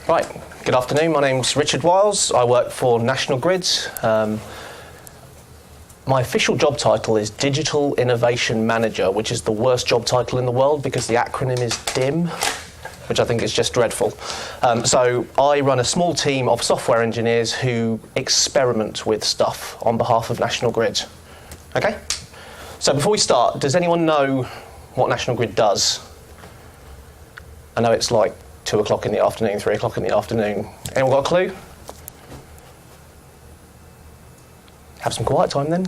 Right, good afternoon. My name's Richard Wiles. I work for National Grid. My official job title is Digital Innovation Manager, which is the worst job title in the world because the acronym is DIM, which I think is just dreadful. So I run a small team of software engineers who experiment with stuff on behalf of National Grid. Okay? So before we start, does anyone know what National Grid does? I know it's like 2 o'clock in the afternoon, 3 o'clock in the afternoon. Anyone got a clue? Have some quiet time then.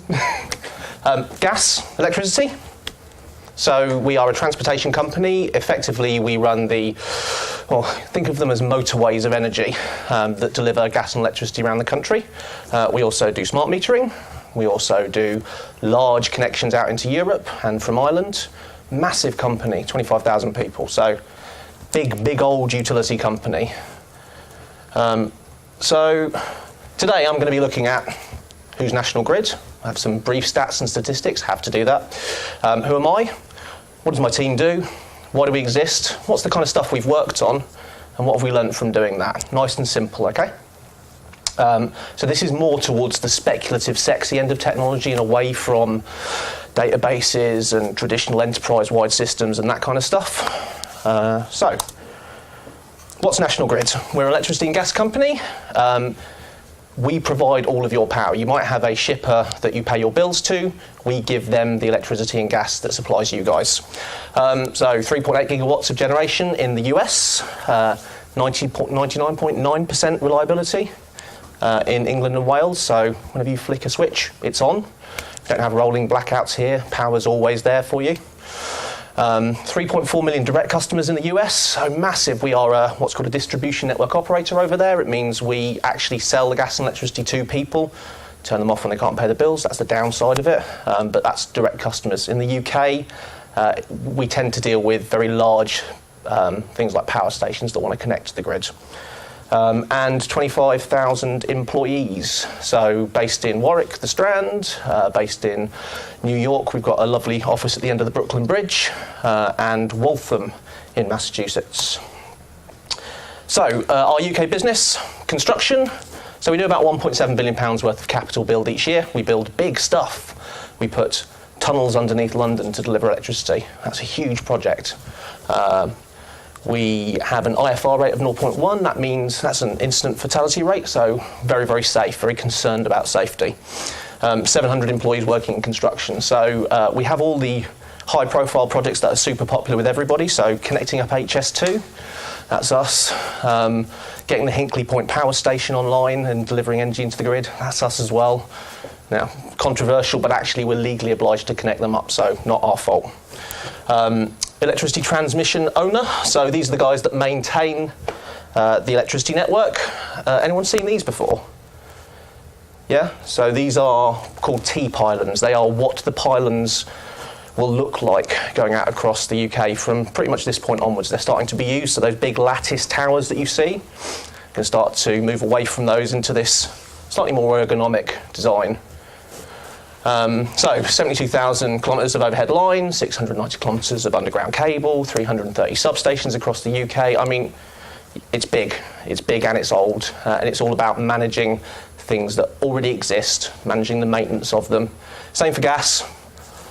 Gas, electricity. So we are a transportation company. Effectively, we run think of them as motorways of energy that deliver gas and electricity around the country. We also do smart metering. We also do large connections out into Europe and from Ireland. Massive company, 25,000 people. So big old utility company. So today I'm going to be looking at who's National Grid. I have some brief stats and statistics, have to do that. Who am I? What does my team do? Why do we exist? What's the kind of stuff we've worked on? And what have we learned from doing that? Nice and simple, okay? So this is more towards the speculative, sexy end of technology and away from databases and traditional enterprise-wide systems and that kind of stuff. So, what's National Grid? We're an electricity and gas company. We provide all of your power. You might have a shipper that you pay your bills to. We give them the electricity and gas that supplies you guys. So 3.8 gigawatts of generation in the US, 99.9% reliability in England and Wales. So whenever you flick a switch, it's on. We don't have rolling blackouts here. Power's always there for you. 3.4 million direct customers in the US, so massive. We are what's called a distribution network operator over there. It means we actually sell the gas and electricity to people, turn them off when they can't pay the bills. That's the downside of it, but that's direct customers. In the UK, we tend to deal with very large things like power stations that want to connect to the grid. And 25,000 employees. So based in Warwick, the Strand, based in New York, we've got a lovely office at the end of the Brooklyn Bridge, and Waltham in Massachusetts. So our UK business, construction. So we do about £1.7 billion worth of capital build each year. We build big stuff. We put tunnels underneath London to deliver electricity. That's a huge project. We have an IFR rate of 0.1. That means that's an incident fatality rate, so very, very safe, very concerned about safety. 700 employees working in construction. So we have all the high-profile projects that are super popular with everybody. So connecting up HS2, that's us. Getting the Hinkley Point power station online and delivering energy into the grid, that's us as well. Now, controversial, but actually we're legally obliged to connect them up, so not our fault. Electricity transmission owner, so these are the guys that maintain the electricity network. Anyone seen these before? Yeah, so these are called T-pylons. They are what the pylons will look like going out across the UK from pretty much this point onwards. They're starting to be used, so those big lattice towers that you see can start to move away from those into this slightly more ergonomic design. So 72,000 kilometres of overhead line, 690 kilometres of underground cable, 330 substations across the UK. I mean, it's big and it's old, and it's all about managing things that already exist, managing the maintenance of them. Same for gas.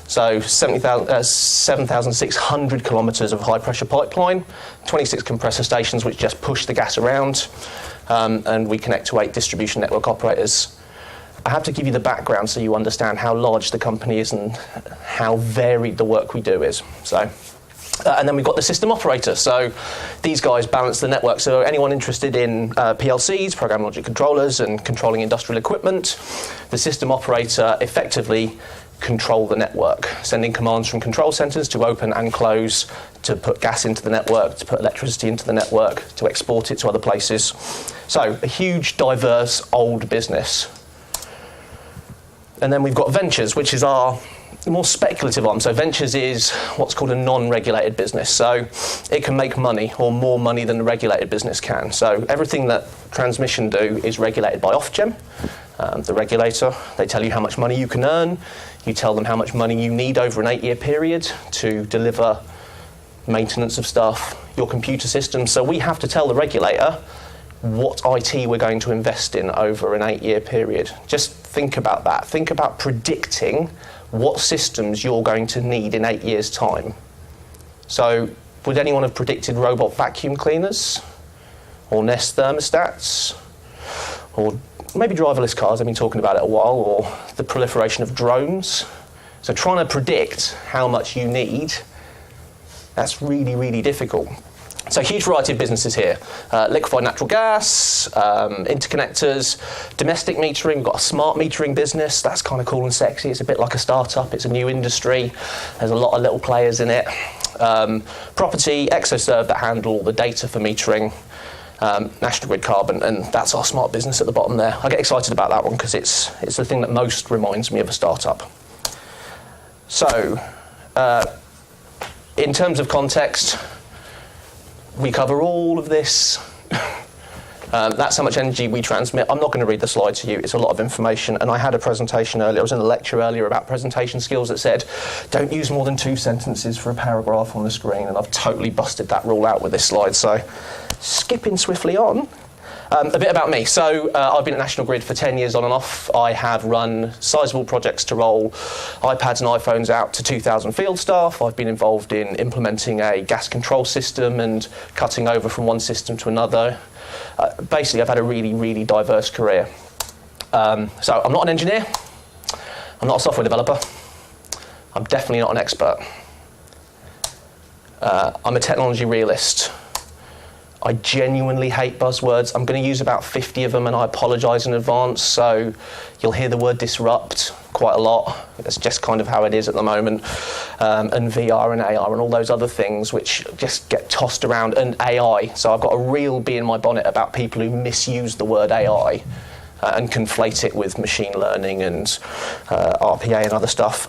So 7,600 kilometres of high pressure pipeline, 26 compressor stations which just push the gas around, and we connect to 8 distribution network operators. I have to give you the background so you understand how large the company is and how varied the work we do is. So, and then we've got the system operator. So these guys balance the network. So anyone interested in PLCs, program logic controllers, and controlling industrial equipment, the system operator effectively control the network, sending commands from control centres to open and close, to put gas into the network, to put electricity into the network, to export it to other places. So a huge, diverse, old business. And then we've got ventures, which is our more speculative arm. So ventures is what's called a non-regulated business. So it can make money, or more money than the regulated business can. So everything that transmission do is regulated by Ofgem, the regulator. They tell you how much money you can earn. You tell them how much money you need over an 8-year period to deliver maintenance of stuff, your computer systems. So we have to tell the regulator what IT we're going to invest in over an 8-year period. Just think about that. Think about predicting what systems you're going to need in 8 years' time. So, would anyone have predicted robot vacuum cleaners? Or Nest thermostats? Or maybe driverless cars, I've been talking about it a while, or the proliferation of drones. So trying to predict how much you need, that's really, really difficult. So huge variety of businesses here. Liquefied natural gas, interconnectors, domestic metering. We've got a smart metering business. That's kind of cool and sexy. It's a bit like a startup. It's a new industry. There's a lot of little players in it. Property, ExoServe that handle all the data for metering. National Grid Carbon, and that's our smart business at the bottom there. I get excited about that one because it's the thing that most reminds me of a startup. So, in terms of context, we cover all of this. That's how much energy we transmit. I'm not going to read the slide to you. It's a lot of information. And I had a presentation earlier. I was in a lecture earlier about presentation skills that said, don't use more than 2 sentences for a paragraph on the screen. And I've totally busted that rule out with this slide. So, skipping swiftly on. A bit about me. So I've been at National Grid for 10 years on and off. I have run sizable projects to roll iPads and iPhones out to 2,000 field staff. I've been involved in implementing a gas control system and cutting over from one system to another. Basically, I've had a really, really diverse career. So I'm not an engineer. I'm not a software developer. I'm definitely not an expert. I'm a technology realist. I genuinely hate buzzwords. I'm going to use about 50 of them, and I apologise in advance. So you'll hear the word disrupt quite a lot. That's just kind of how it is at the moment. And VR and AR and all those other things which just get tossed around. And AI. So I've got a real bee in my bonnet about people who misuse the word AI and conflate it with machine learning and RPA and other stuff.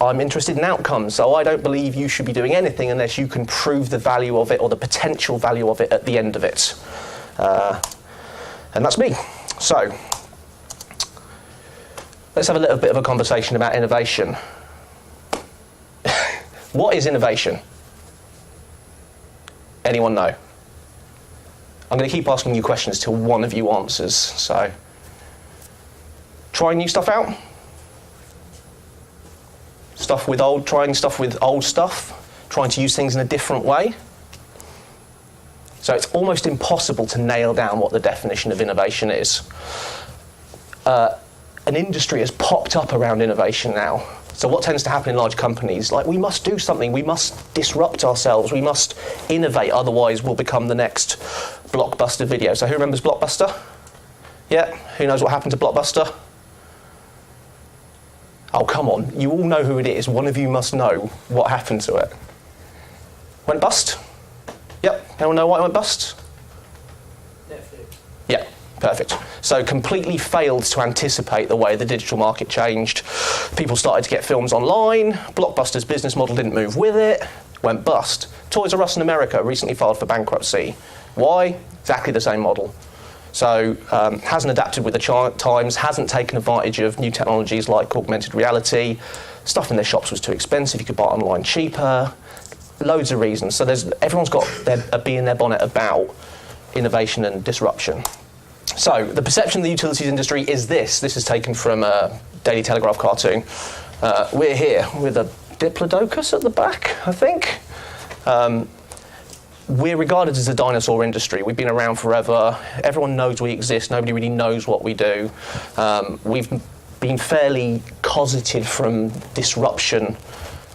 I'm interested in outcomes, so I don't believe you should be doing anything unless you can prove the value of it or the potential value of it at the end of it. And that's me. So, let's have a little bit of a conversation about innovation. What is innovation? Anyone know? I'm going to keep asking you questions till one of you answers, so... Trying new stuff out. Trying stuff with old stuff. Trying to use things in a different way. So it's almost impossible to nail down what the definition of innovation is. An industry has popped up around innovation now. So what tends to happen in large companies, like we must do something, we must disrupt ourselves, we must innovate, otherwise we'll become the next Blockbuster video. So who remembers Blockbuster? Yeah, who knows what happened to Blockbuster? Oh, come on, you all know who it is. One of you must know what happened to it. Went bust? Yep, anyone know why it went bust? Netflix. Yeah, perfect. So completely failed to anticipate the way the digital market changed. People started to get films online. Blockbuster's business model didn't move with it. Went bust. Toys R Us in America recently filed for bankruptcy. Why? Exactly the same model. So hasn't adapted with the times, hasn't taken advantage of new technologies like augmented reality. Stuff in their shops was too expensive, you could buy it online cheaper. Loads of reasons. So everyone's got a bee in their bonnet about innovation and disruption. So the perception of the utilities industry is this. This is taken from a Daily Telegraph cartoon. We're here with a diplodocus at the back, I think. We're regarded as a dinosaur industry. We've been around forever. Everyone knows we exist. Nobody really knows what we do. We've been fairly cosseted from disruption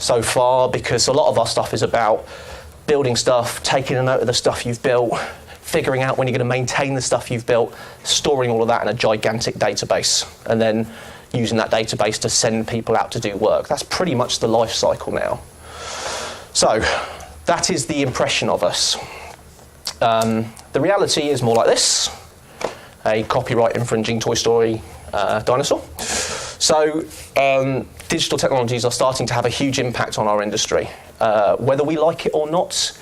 so far because a lot of our stuff is about building stuff, taking a note of the stuff you've built, figuring out when you're going to maintain the stuff you've built, storing all of that in a gigantic database, and then using that database to send people out to do work. That's pretty much the life cycle now. So, that is the impression of us. The reality is more like this. A copyright infringing Toy Story dinosaur. So digital technologies are starting to have a huge impact on our industry. Whether we like it or not,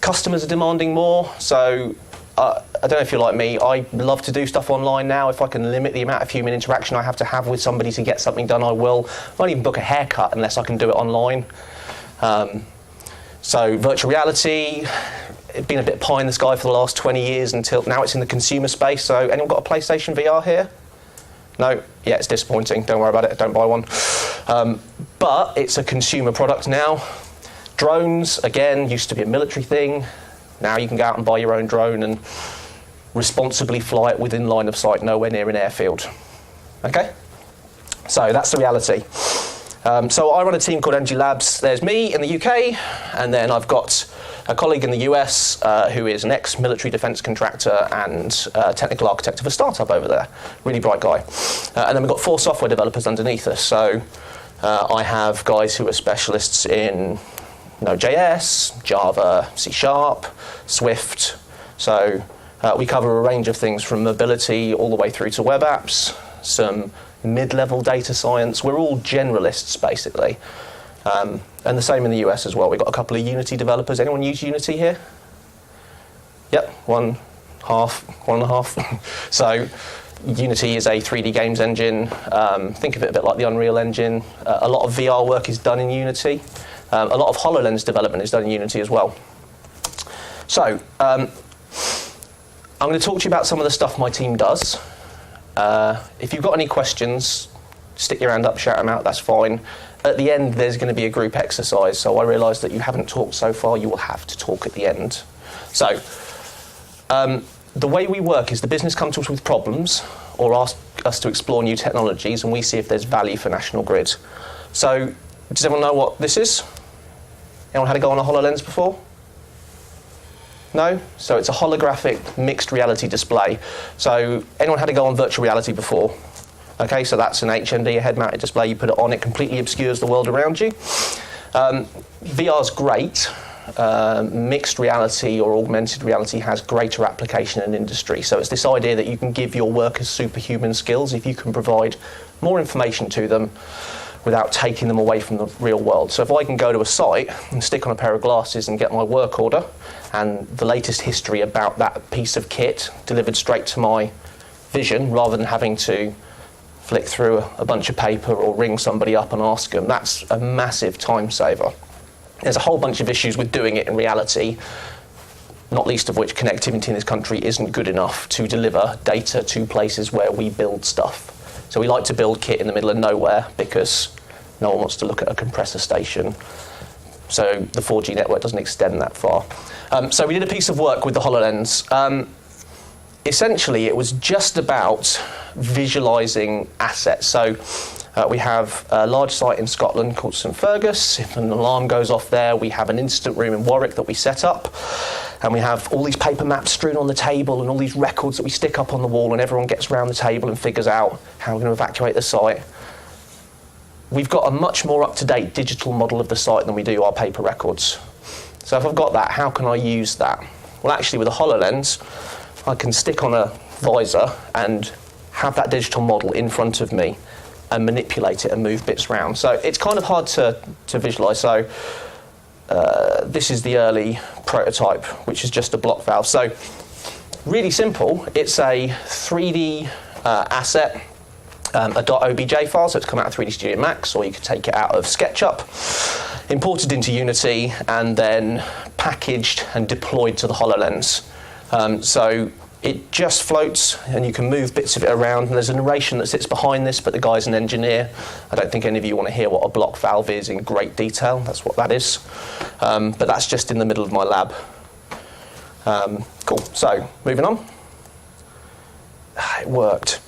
customers are demanding more. So I don't know if you're like me, I love to do stuff online now. If I can limit the amount of human interaction I have to have with somebody to get something done, I will. I won't even book a haircut unless I can do it online. So virtual reality, It's been a bit pie in the sky for the last 20 years until now it's in the consumer space. So anyone got a PlayStation VR here? No? Yeah, it's disappointing. Don't worry about it. Don't buy one. But it's a consumer product now. Drones, again, used to be a military thing. Now you can go out and buy your own drone and responsibly fly it within line of sight, nowhere near an airfield. Okay? So that's the reality. So I run a team called MG Labs. There's me in the UK, and then I've got a colleague in the US who is an ex-military defence contractor and technical architect of a startup over there. Really bright guy. And then we've got 4 software developers underneath us. So I have guys who are specialists in Node.js, Java, C#, Swift. So we cover a range of things from mobility all the way through to web apps, some mid-level data science. We're all generalists, basically. And the same in the US as well. We've got a couple of Unity developers. Anyone use Unity here? Yep, 1.5. So Unity is a 3D games engine. Think of it a bit like the Unreal Engine. A lot of VR work is done in Unity. A lot of HoloLens development is done in Unity as well. So I'm going to talk to you about some of the stuff my team does. If you've got any questions, stick your hand up, shout them out, that's fine. At the end, there's going to be a group exercise, so I realise that you haven't talked so far, you will have to talk at the end. So, the way we work is the business comes to us with problems or ask us to explore new technologies, and we see if there's value for National Grid. So, does everyone know what this is? Anyone had to go on a HoloLens before? No? So it's a holographic mixed reality display. So anyone had to go on virtual reality before? Okay, so that's an HMD, a head-mounted display. You put it on, it completely obscures the world around you. VR's great. Mixed reality or augmented reality has greater application in industry. So it's this idea that you can give your workers superhuman skills if you can provide more information to them without taking them away from the real world. So if I can go to a site and stick on a pair of glasses and get my work order and the latest history about that piece of kit delivered straight to my vision rather than having to flick through a bunch of paper or ring somebody up and ask them, that's a massive time saver. There's a whole bunch of issues with doing it in reality, not least of which connectivity in this country isn't good enough to deliver data to places where we build stuff. So we like to build kit in the middle of nowhere because no one wants to look at a compressor station. So the 4G network doesn't extend that far. So we did a piece of work with the HoloLens. Essentially, it was just about visualising assets. So we have a large site in Scotland called St Fergus. If an alarm goes off there, we have an instant room in Warwick that we set up. And we have all these paper maps strewn on the table and all these records that we stick up on the wall, and everyone gets around the table and figures out how we're going to evacuate the site. We've got a much more up-to-date digital model of the site than we do our paper records. So if I've got that, how can I use that? Well, actually, with a HoloLens, I can stick on a visor and have that digital model in front of me and manipulate it and move bits around. So it's kind of hard to visualise. So this is the early prototype, which is just a block valve. So really simple. It's a 3D asset, a .obj file, so it's come out of 3D Studio Max, or you could take it out of SketchUp, imported into Unity, and then packaged and deployed to the HoloLens. So it just floats, and you can move bits of it around, and there's a narration that sits behind this, but the guy's an engineer. I don't think any of you want to hear what a block valve is in great detail. That's what that is. But that's just in the middle of my lab. Cool. So, moving on. It worked.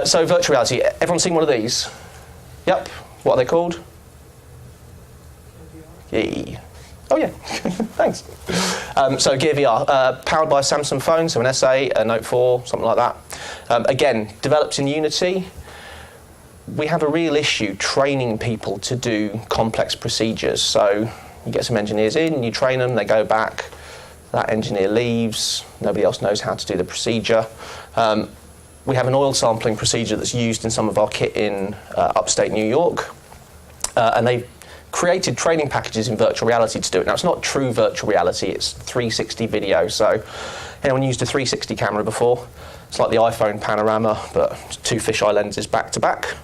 So, virtual reality. Everyone seen one of these? Yep. What are they called? Yeah. Oh yeah, thanks. So Gear VR, powered by a Samsung phone, so an SA, a Note 4, something like that. Again, developed in Unity. We have a real issue training people to do complex procedures. So you get some engineers in, you train them, they go back, that engineer leaves, nobody else knows how to do the procedure. We have an oil sampling procedure that's used in some of our kit in upstate New York, and they've created training packages in virtual reality to do it. Now, it's not true virtual reality, it's 360 video. So, anyone used a 360 camera before? It's like the iPhone panorama, but 2 fisheye lenses back to back.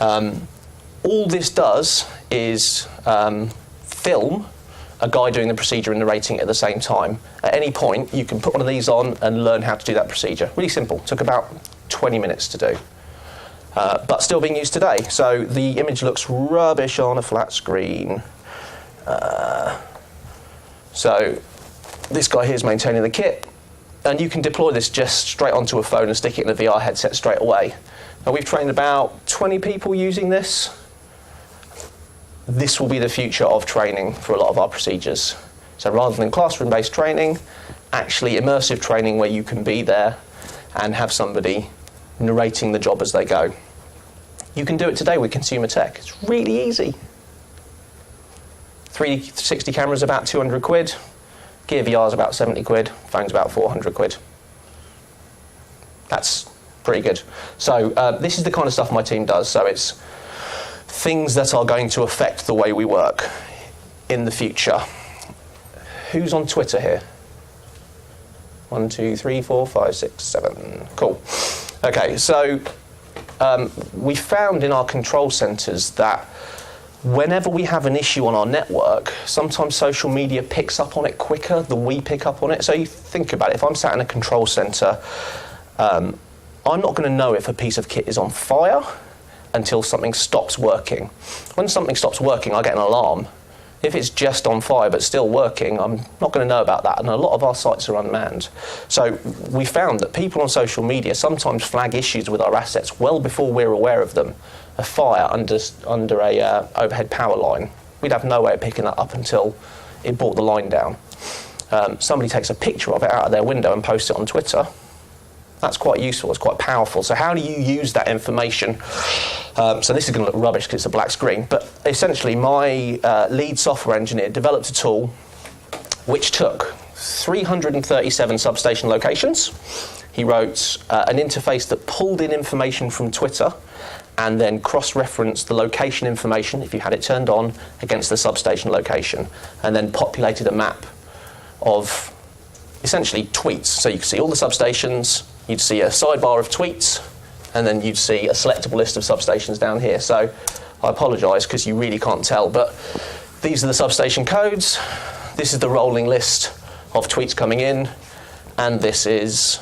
All this does is film a guy doing the procedure and narrating it at the same time. At any point, you can put one of these on and learn how to do that procedure. Really simple. Took about 20 minutes to do. But still being used today. So the image looks rubbish on a flat screen. So this guy here is maintaining the kit. And you can deploy this just straight onto a phone and stick it in a VR headset straight away. Now we've trained about 20 people using this. This will be the future of training for a lot of our procedures. So rather than classroom-based training, actually immersive training where you can be there and have somebody narrating the job as they go. You can do it today with consumer tech. It's really easy. 360 cameras about 200 quid. Gear VR is about 70 quid. Phone's about 400 quid. That's pretty good. So this is the kind of stuff my team does. So it's things that are going to affect the way we work in the future. Who's on Twitter here? 1, 2, 3, 4, 5, 6, 7. Cool. Okay, so we found in our control centres that whenever we have an issue on our network, sometimes social media picks up on it quicker than we pick up on it. So you think about it, if I'm sat in a control centre, I'm not going to know if a piece of kit is on fire until something stops working. When something stops working, I get an alarm. If it's just on fire but still working, I'm not going to know about that, and a lot of our sites are unmanned. So we found that people on social media sometimes flag issues with our assets well before we're aware of them. A fire under a overhead power line. We'd have no way of picking that up until it brought the line down. Somebody takes a picture of it out of their window and posts it on Twitter. That's quite useful, it's quite powerful. So how do you use that information? So this is going to look rubbish because it's a black screen, but essentially my lead software engineer developed a tool which took 337 substation locations. He wrote an interface that pulled in information from Twitter and then cross-referenced the location information, if you had it turned on, against the substation location, and then populated a map of essentially tweets. So you can see all the substations, you'd see a sidebar of tweets, and then you'd see a selectable list of substations down here. So I apologise because you really can't tell, but these are the substation codes, this is the rolling list of tweets coming in, and this is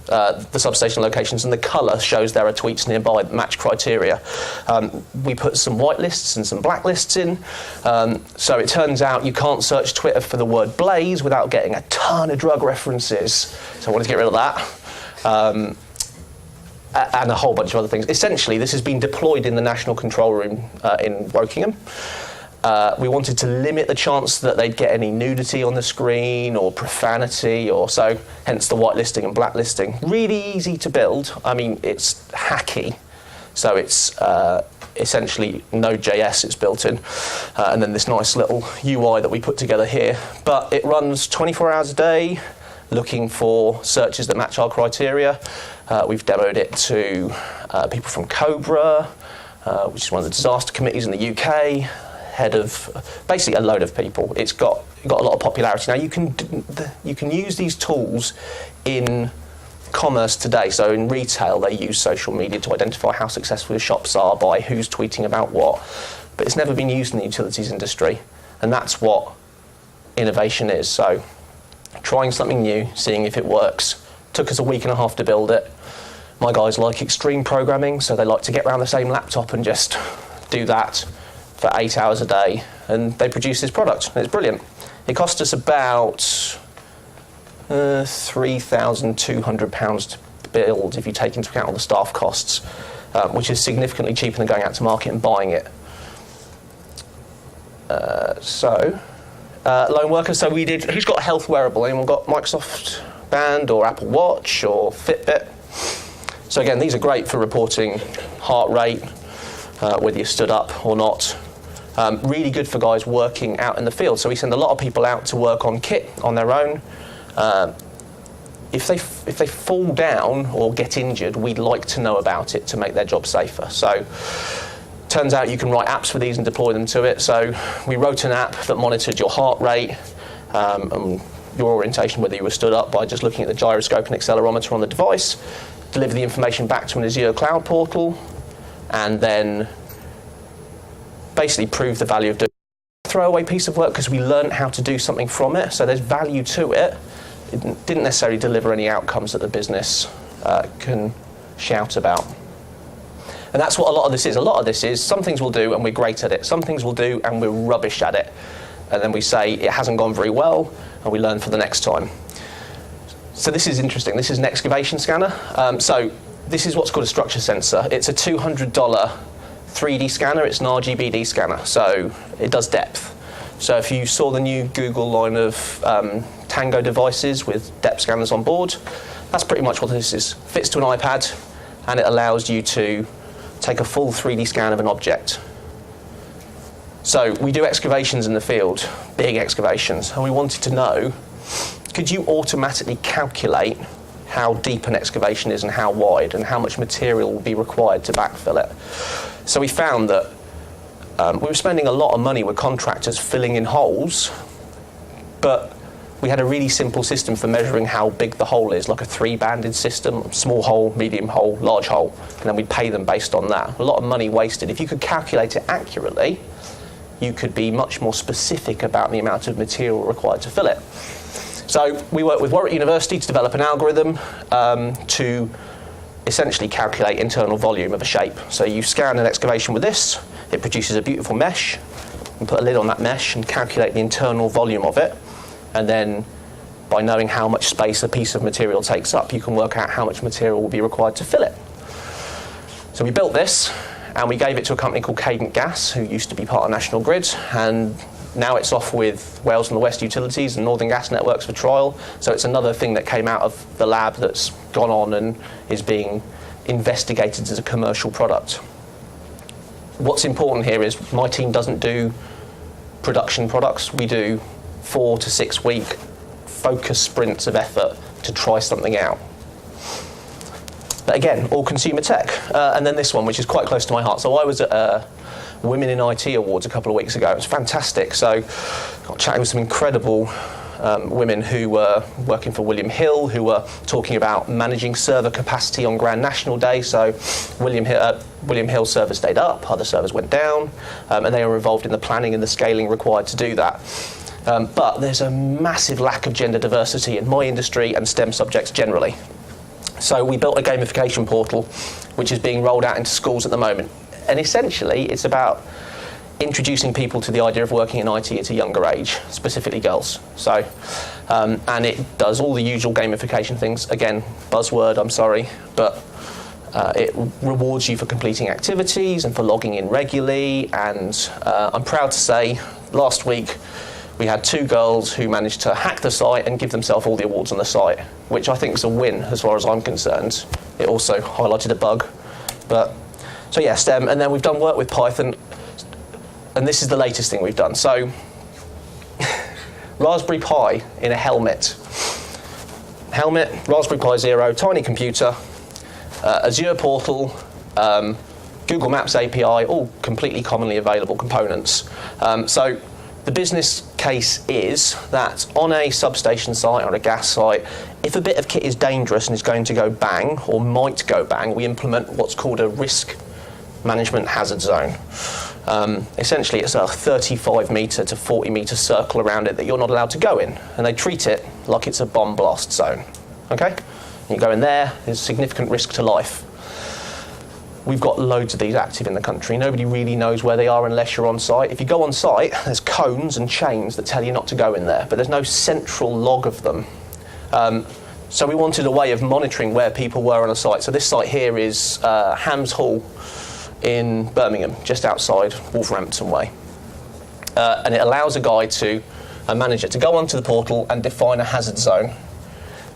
the substation locations, and the colour shows there are tweets nearby that match criteria. We put some white lists and some black lists in, so it turns out you can't search Twitter for the word blaze without getting a ton of drug references, so I wanted to get rid of that. And a whole bunch of other things. Essentially, this has been deployed in the National Control Room in Wokingham. We wanted to limit the chance that they'd get any nudity on the screen or profanity or so, hence the whitelisting and blacklisting. Really easy to build. I mean, it's hacky, so it's essentially Node.js it's built in, and then this nice little UI that we put together here. But it runs 24 hours a day, looking for searches that match our criteria. We've demoed it to people from Cobra, which is one of the disaster committees in the UK, head of basically a load of people. It's got a lot of popularity. Now you can use these tools in commerce today. So in retail, they use social media to identify how successful your shops are by who's tweeting about what. But it's never been used in the utilities industry, and that's what innovation is. So trying something new, seeing if it works. Took us a week and a half to build it. My guys like extreme programming, so they like to get around the same laptop and just do that for 8 hours a day, and they produce this product. It's brilliant. It cost us about £3,200 to build if you take into account all the staff costs, which is significantly cheaper than going out to market and buying it. Lone worker, so we did, who's got a health wearable? Anyone got Microsoft Band or Apple Watch or Fitbit? So again, these are great for reporting heart rate, whether you stood up or not. Really good for guys working out in the field. So we send a lot of people out to work on kit on their own. If they fall down or get injured, we'd like to know about it to make their job safer. So turns out you can write apps for these and deploy them to it. So we wrote an app that monitored your heart rate and your orientation, whether you were stood up, by just looking at the gyroscope and accelerometer on the device, deliver the information back to an Azure cloud portal, and then basically prove the value of doing throwaway piece of work because we learned how to do something from it, so there's value to it. It didn't necessarily deliver any outcomes that the business can shout about. And that's what a lot of this is. A lot of this is some things we'll do and we're great at it. Some things we'll do and we're rubbish at it. And then we say it hasn't gone very well and we learn for the next time. So this is interesting. This is an excavation scanner. So this is what's called a structure sensor. It's a $200 3D scanner. It's an RGBD scanner. So it does depth. So if you saw the new Google line of Tango devices with depth scanners on board, that's pretty much what this is. Fits to an iPad and it allows you to take a full 3D scan of an object. So we do excavations in the field, big excavations, and we wanted to know, could you automatically calculate how deep an excavation is and how wide and how much material will be required to backfill it? So we found that we were spending a lot of money with contractors filling in holes, but we had a really simple system for measuring how big the hole is, like a 3-banded system, small hole, medium hole, large hole, and then we'd pay them based on that. A lot of money wasted. If you could calculate it accurately, you could be much more specific about the amount of material required to fill it. So we worked with Warwick University to develop an algorithm to essentially calculate internal volume of a shape. So you scan an excavation with this, it produces a beautiful mesh, and put a lid on that mesh and calculate the internal volume of it. And then by knowing how much space a piece of material takes up, you can work out how much material will be required to fill it. So we built this, and we gave it to a company called Cadent Gas, who used to be part of National Grid, and now it's off with Wales and the West Utilities and Northern Gas Networks for trial. So it's another thing that came out of the lab that's gone on and is being investigated as a commercial product. What's important here is my team doesn't do production products. We do 4 to 6 week focus sprints of effort to try something out. But again, all consumer tech. And then this one, which is quite close to my heart. So I was at Women in IT Awards a couple of weeks ago. It was fantastic. So I got chatting with some incredible women who were working for William Hill, who were talking about managing server capacity on Grand National Day. So William Hill servers stayed up, other servers went down, and they were involved in the planning and the scaling required to do that. But there's a massive lack of gender diversity in my industry and STEM subjects generally. So we built a gamification portal which is being rolled out into schools at the moment. And essentially it's about introducing people to the idea of working in IT at a younger age, specifically girls. So, and it does all the usual gamification things. Again, buzzword, I'm sorry, but it rewards you for completing activities and for logging in regularly. And I'm proud to say, last week, we had 2 girls who managed to hack the site and give themselves all the awards on the site, which I think is a win as far as I'm concerned. It also highlighted a bug. But so yeah, STEM, and then we've done work with Python, and this is the latest thing we've done. So Raspberry Pi in a helmet. Helmet, Raspberry Pi Zero, tiny computer, Azure portal, Google Maps API, all completely commonly available components. So the business case is that on a substation site, on a gas site, if a bit of kit is dangerous and is going to go bang, or might go bang, we implement what's called a risk management hazard zone. Essentially, it's a 35 metre to 40 metre circle around it that you're not allowed to go in, and they treat it like it's a bomb blast zone. Okay? You go in there, there's significant risk to life. We've got loads of these active in the country. Nobody really knows where they are unless you're on site. If you go on site, there's cones and chains that tell you not to go in there, but there's no central log of them. So we wanted a way of monitoring where people were on a site. So this site here is Hams Hall in Birmingham, just outside Wolverhampton Way. And it allows a manager to go onto the portal and define a hazard zone.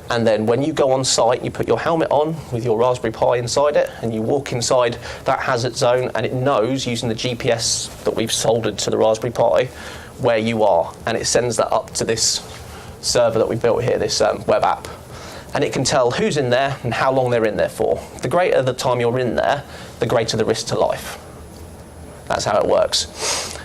And then when you go on site, you put your helmet on with your Raspberry Pi inside it, and you walk inside that hazard zone, and it knows, using the GPS that we've soldered to the Raspberry Pi, where you are. And it sends that up to this server that we built here, this web app. And it can tell who's in there and how long they're in there for. The greater the time you're in there, the greater the risk to life. That's how it works.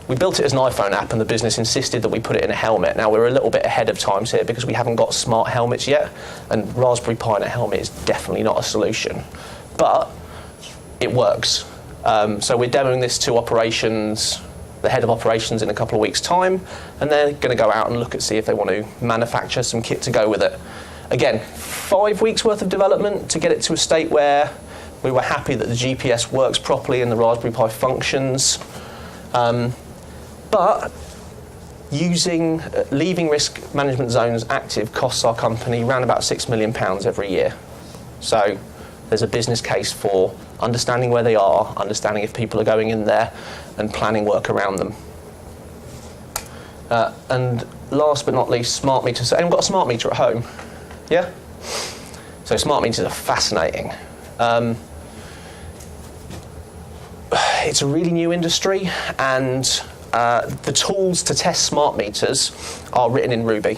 We built it as an iPhone app, and the business insisted that we put it in a helmet. Now, we're a little bit ahead of times here because we haven't got smart helmets yet, and Raspberry Pi in a helmet is definitely not a solution. But it works. So we're demoing this to operations the head of operations in a couple of weeks' time, and they're going to go out and look at see if they want to manufacture some kit to go with it. Again, 5 weeks worth of development to get it to a state where we were happy that the GPS works properly and the Raspberry Pi functions. But leaving risk management zones active costs our company around about £6 million every year. So there's a business case for understanding where they are, understanding if people are going in there, and planning work around them. And last but not least, smart meters. So anyone got a smart meter at home? Yeah? So smart meters are fascinating. It's a really new industry, and the tools to test smart meters are written in Ruby,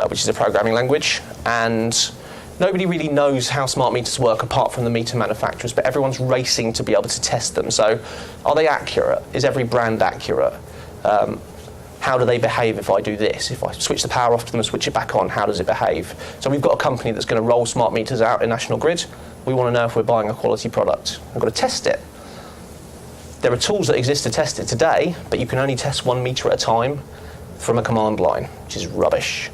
which is a programming language, and nobody really knows how smart meters work apart from the meter manufacturers, but everyone's racing to be able to test them. So are they accurate? Is every brand accurate? How do they behave if I do this? If I switch the power off to them and switch it back on, how does it behave? So we've got a company that's going to roll smart meters out in National Grid. We want to know if we're buying a quality product. We've got to test it. There are tools that exist to test it today, but you can only test 1 meter at a time from a command line, which is rubbish.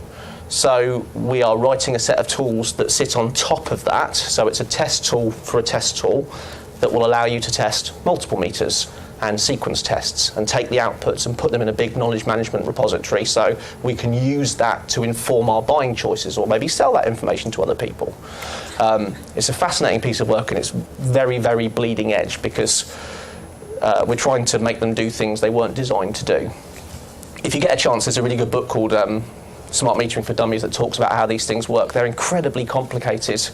So we are writing a set of tools that sit on top of that. So it's a test tool for a test tool that will allow you to test multiple meters and sequence tests and take the outputs and put them in a big knowledge management repository so we can use that to inform our buying choices or maybe sell that information to other people. It's a fascinating piece of work, and it's very, very bleeding edge because we're trying to make them do things they weren't designed to do. If you get a chance, there's a really good book called Smart Metering for Dummies that talks about how these things work. They're incredibly complicated,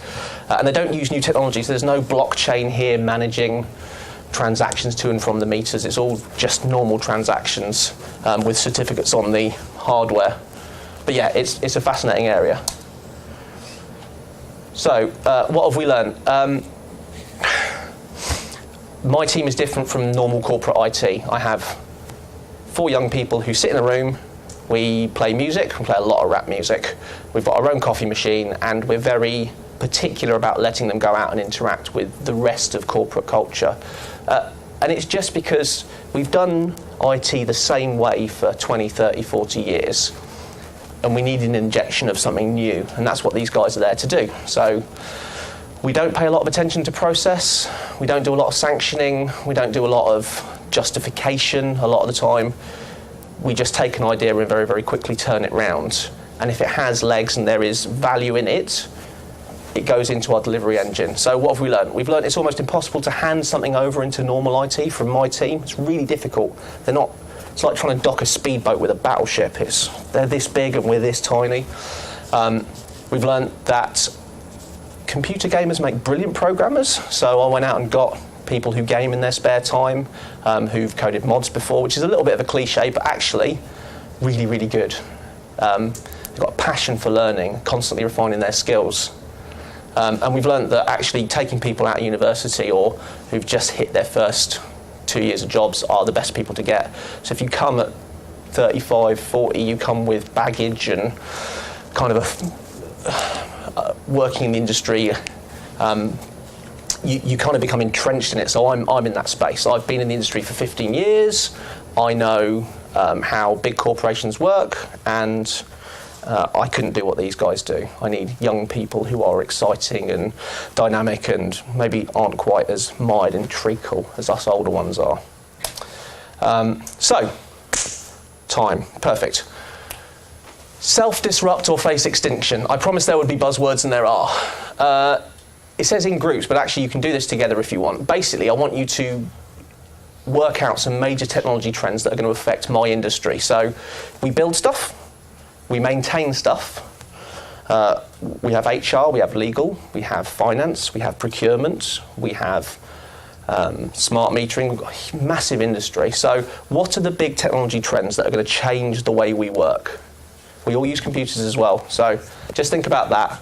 and they don't use new technology, so there's no blockchain here managing transactions to and from the meters. It's all just normal transactions with certificates on the hardware. But yeah, it's a fascinating area. So what have we learned? My team is different from normal corporate IT. I have 4 young people who sit in a room. We play music. We play a lot of rap music. We've got our own coffee machine, and we're very particular about letting them go out and interact with the rest of corporate culture. And it's just because we've done IT the same way for 20, 30, 40 years, and we need an injection of something new, and that's what these guys are there to do. So we don't pay a lot of attention to process, we don't do a lot of sanctioning, we don't do a lot of justification a lot of the time. We just take an idea and very, very quickly turn it round. And if it has legs and there is value in it, it goes into our delivery engine. So what have we learned? We've learned it's almost impossible to hand something over into normal IT from my team. It's really difficult. It's like trying to dock a speedboat with a battleship. They're this big and we're this tiny. We've learned that computer gamers make brilliant programmers. So I went out and got people who game in their spare time, who've coded mods before, which is a little bit of a cliche, but actually really, really good. They've got a passion for learning, constantly refining their skills. And we've learned that actually taking people out of university or who've just hit their first 2 years of jobs are the best people to get. So if you come at 35, 40, you come with baggage and kind of working in the industry, you kind of become entrenched in it. So I'm in that space. I've been in the industry for 15 years. I know how big corporations work, and I couldn't do what these guys do. I need young people who are exciting and dynamic and maybe aren't quite as mired and treacle as us older ones are. So, time, perfect. Self-disrupt or face extinction. I promised there would be buzzwords, and there are. It says in groups, but actually you can do this together if you want. Basically, I want you to work out some major technology trends that are going to affect my industry. So, we build stuff. We maintain stuff. We have HR, we have legal, we have finance, we have procurement, we have smart metering. We've got a massive industry. So what are the big technology trends that are going to change the way we work? We all use computers as well. So just think about that.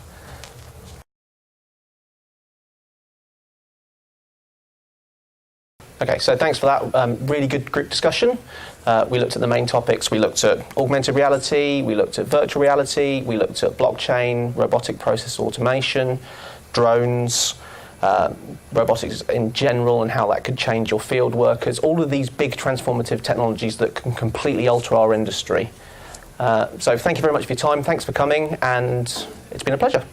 Okay, so thanks for that really good group discussion. We looked at the main topics. We looked at augmented reality, we looked at virtual reality, we looked at blockchain, robotic process automation, drones, robotics in general and how that could change your field workers, all of these big transformative technologies that can completely alter our industry. So thank you very much for your time, thanks for coming, and it's been a pleasure.